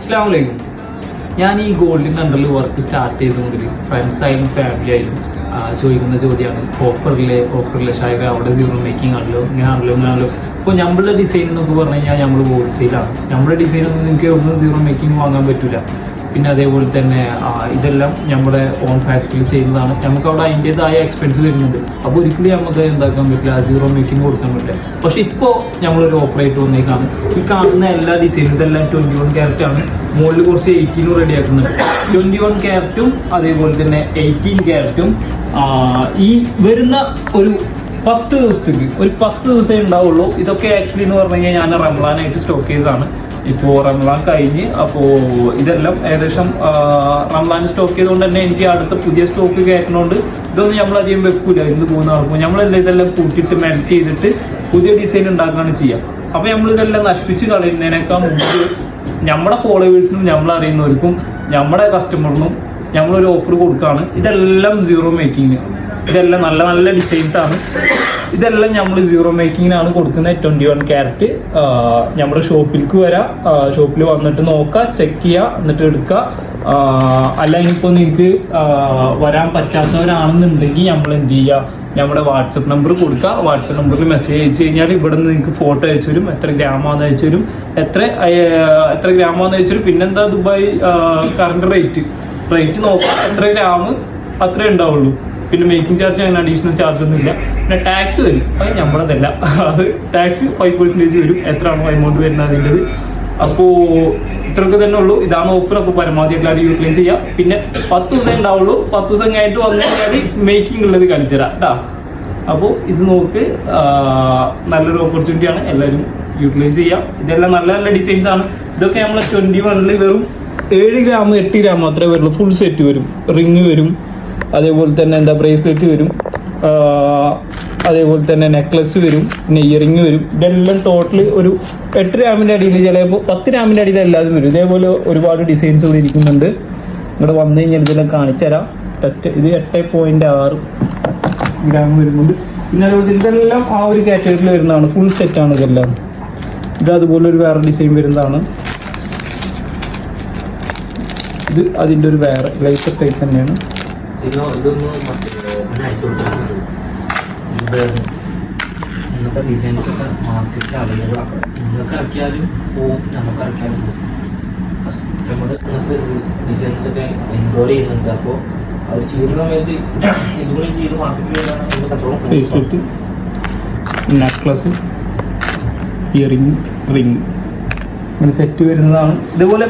അസ്സലാമു അലൈക്കും. ഞാൻ ഈ ഗോൾഡിൻ്റെ അണ്ടറിൽ വർക്ക് സ്റ്റാർട്ട് ചെയ്തുകൊണ്ടിൽ ഫ്രണ്ട്സ് ആയാലും ഫാമിലി ആയാലും ചോദിക്കുന്ന ചോദ്യമാണ് ഓഫറിലെ ഷായക അവിടെ സീറോ മേക്കിംഗ് ആണല്ലോ, ഇങ്ങനെയാണല്ലോ. ഇപ്പോൾ നമ്മളുടെ ഡിസൈൻ എന്നൊക്കെ പറഞ്ഞു കഴിഞ്ഞാൽ നമ്മൾ ഹോൾസെയിലാണ്. നമ്മുടെ ഡിസൈനൊന്നും നിങ്ങൾക്ക് ഒന്നും സീറോ മേക്കിംഗ് വാങ്ങാൻ പറ്റില്ല. പിന്നെ അതേപോലെ തന്നെ ഇതെല്ലാം നമ്മുടെ ഓൺ ഫാക്ടറിയിൽ ചെയ്യുന്നതാണ്. നമുക്ക് അവിടെ അതിൻ്റേതായ എക്സ്പെൻസ് വരുന്നുണ്ട്. അപ്പോൾ ഒരിക്കലും നമുക്ക് എന്താക്കാൻ പറ്റില്ല, സീറോ മേക്കിംഗ് കൊടുക്കാൻ പറ്റില്ല. പക്ഷെ ഇപ്പോൾ നമ്മളൊരു ഓപ്പറേറ്റ് വന്നേക്കാണ്. ഈ കാണുന്ന എല്ലാ ഡിസൈനും ഇതെല്ലാം 21 ക്യാരറ്റാണ്. മുകളിൽ കുറച്ച് 18 റെഡിയാക്കുന്നുണ്ട്. 21 ക്യാരറ്റും അതേപോലെ തന്നെ 18 ക്യാരറ്റും ഈ വരുന്ന ഒരു 10 ദിവസത്തേക്ക്, ഒരു 10 ദിവസമേ ഉണ്ടാവുള്ളൂ. ഇതൊക്കെ ആക്ച്വലി എന്ന് പറഞ്ഞു കഴിഞ്ഞാൽ ഞാൻ റംലാനായിട്ട് സ്റ്റോക്ക് ചെയ്തതാണ്. ഇപ്പോൾ റംലാൻ കഴിഞ്ഞ്, അപ്പോൾ ഇതെല്ലാം ഏകദേശം റംലാൻ സ്റ്റോക്ക് ചെയ്തുകൊണ്ട് തന്നെ എനിക്ക് അടുത്ത പുതിയ സ്റ്റോക്ക് കയറ്റുന്നതുകൊണ്ട് ഇതൊന്നും നമ്മളധികം വെക്കൂല. ഇന്ന് പോകുന്ന ആൾക്കും നമ്മളെല്ലാം ഇതെല്ലാം കൂട്ടിയിട്ട് മെൽറ്റ് ചെയ്തിട്ട് പുതിയ ഡിസൈൻ ഉണ്ടാക്കുകയാണ് ചെയ്യുക. അപ്പോൾ നമ്മളിതെല്ലാം നശിപ്പിച്ച് കളയുന്നതിനേക്കാൾ മുമ്പ് നമ്മുടെ ഫോളോവേഴ്സിനും നമ്മളറിയുന്നവർക്കും നമ്മുടെ കസ്റ്റമറിനും നമ്മളൊരു ഓഫർ കൊടുക്കുകയാണ്. ഇതെല്ലാം സീറോ മേക്കിങ്ങിന്, ഇതെല്ലാം നല്ല നല്ല ഡിസൈൻസാണ്. ഇതെല്ലാം നമ്മൾ സീറോ മേക്കിങ്ങിനാണ് കൊടുക്കുന്നത്. 21 ക്യാരറ്റ് നമ്മുടെ ഷോപ്പിലേക്ക് വരാം, ഷോപ്പിൽ വന്നിട്ട് നോക്കുക, ചെക്ക് ചെയ്യുക, എന്നിട്ട് എടുക്കുക. അല്ല ഇനിയിപ്പോൾ നിങ്ങൾക്ക് വരാൻ പറ്റാത്തവരാണെന്നുണ്ടെങ്കിൽ നമ്മൾ എന്ത് ചെയ്യുക, നമ്മുടെ വാട്സപ്പ് നമ്പർ കൊടുക്കുക. വാട്സപ്പ് നമ്പറിൽ മെസ്സേജ് അയച്ചു കഴിഞ്ഞാൽ ഇവിടെ നിന്ന് നിങ്ങൾക്ക് ഫോട്ടോ അയച്ചു തരും, എത്ര ഗ്രാമാണെന്ന് അയച്ചു തരും, എത്ര ഗ്രാമാണെന്ന് അയച്ചു തരും. പിന്നെന്താ ദുബായ് കറണ്ട് റേറ്റ് നോക്കുക, എത്ര ഗ്രാം അത്രേ ഉണ്ടാവുള്ളൂ. പിന്നെ മേക്കിംഗ് ചാർജ് അങ്ങനെ അഡീഷണൽ ചാർജ് ഒന്നും ഇല്ല. പിന്നെ ടാക്സ് വരും, അത് നമ്മളതല്ല, അത് ടാക്സ് 5% വരും. എത്രയാണോ എമൗണ്ട് വരുന്നത് അതിൻ്റെത്. അപ്പോൾ ഇത്രയൊക്കെ തന്നെ ഉള്ളൂ. ഇതാണ് ഓഫർ. അപ്പോൾ പരമാവധി എല്ലാവരും യൂട്ടിലൈസ് ചെയ്യുക. പിന്നെ 10 ദിവസം ഉണ്ടാവുള്ളൂ. 10 ദിവസം കഴിഞ്ഞിട്ട് വന്നു കഴിഞ്ഞാൽ മേക്കിംഗ് ഉള്ളത് കാണിച്ചു തരാം കേട്ടോ. അപ്പോൾ ഇത് നോക്ക്, നല്ലൊരു ഓപ്പർച്യൂണിറ്റിയാണ്, എല്ലാവരും യൂട്ടിലൈസ് ചെയ്യുക. ഇതെല്ലാം നല്ല നല്ല ഡിസൈൻസ് ആണ്. ഇതൊക്കെ നമ്മൾ 21 വെറും 7 ഗ്രാം 8 ഗ്രാം മാത്രമേ വരുള്ളൂ. ഫുൾ സെറ്റ് വരും, റിങ് വരും, അതേപോലെ തന്നെ ബ്രേസ്ലെറ്റ് വരും, അതേപോലെ തന്നെ നെക്ലസ് വരും, പിന്നെ ഇയറിങ് വരും. ഇതെല്ലാം ടോട്ടൽ ഒരു 8 ഗ്രാമിൻ്റെ അടിയിൽ, ചിലപ്പോൾ 10 ഗ്രാമിൻ്റെ അടിയിൽ എല്ലാതും വരും. ഇതേപോലെ ഒരുപാട് ഡിസൈൻസ് ഇവിടെ ഇരിക്കുന്നുണ്ട്. ഇവിടെ വന്നു കഴിഞ്ഞാൽ ഇതെല്ലാം കാണിച്ചു തരാം. ടെസ്റ്റ് ഇത് 8.6 ഗ്രാം വരുന്നുണ്ട്. പിന്നെ അതേപോലെ ഇതെല്ലാം ആ ഒരു കാറ്റഗറിയിൽ വരുന്നതാണ്. ഫുൾ സെറ്റാണ് ഇതെല്ലാം. ഇത് അതുപോലെ ഒരു വേറെ ഡിസൈൻ വരുന്നതാണ്. ഇത് അതിൻ്റെ ഒരു വേറെ ഗ്ലേസർ ടൈപ്പ് തന്നെയാണ്. ഇന്നത്തെ ഡിസൈൻസ് ഒക്കെ മാർക്കറ്റിൽ അവൈലബിൾ ആണ്. നിങ്ങൾക്ക് ഇറക്കിയാലും പോവും, നമുക്ക് ഇറക്കിയാലും പോവും. കസ്റ്റമർ ഇന്നത്തെ ഡിസൈൻസ് ഒക്കെ എൻറോൾ ചെയ്യുന്നുണ്ട്. അപ്പോൾ അവർ ചെയ്യുന്ന സമയത്ത് ഇതുകൂടി ചെയ്ത് മാർക്കറ്റിൽ വരുന്ന കച്ചവടം. നെക്ലസ്, ഇയറിങ്, റിങ്, അങ്ങനെ സെറ്റ് വരുന്നതാണ്. ഇതുപോലെ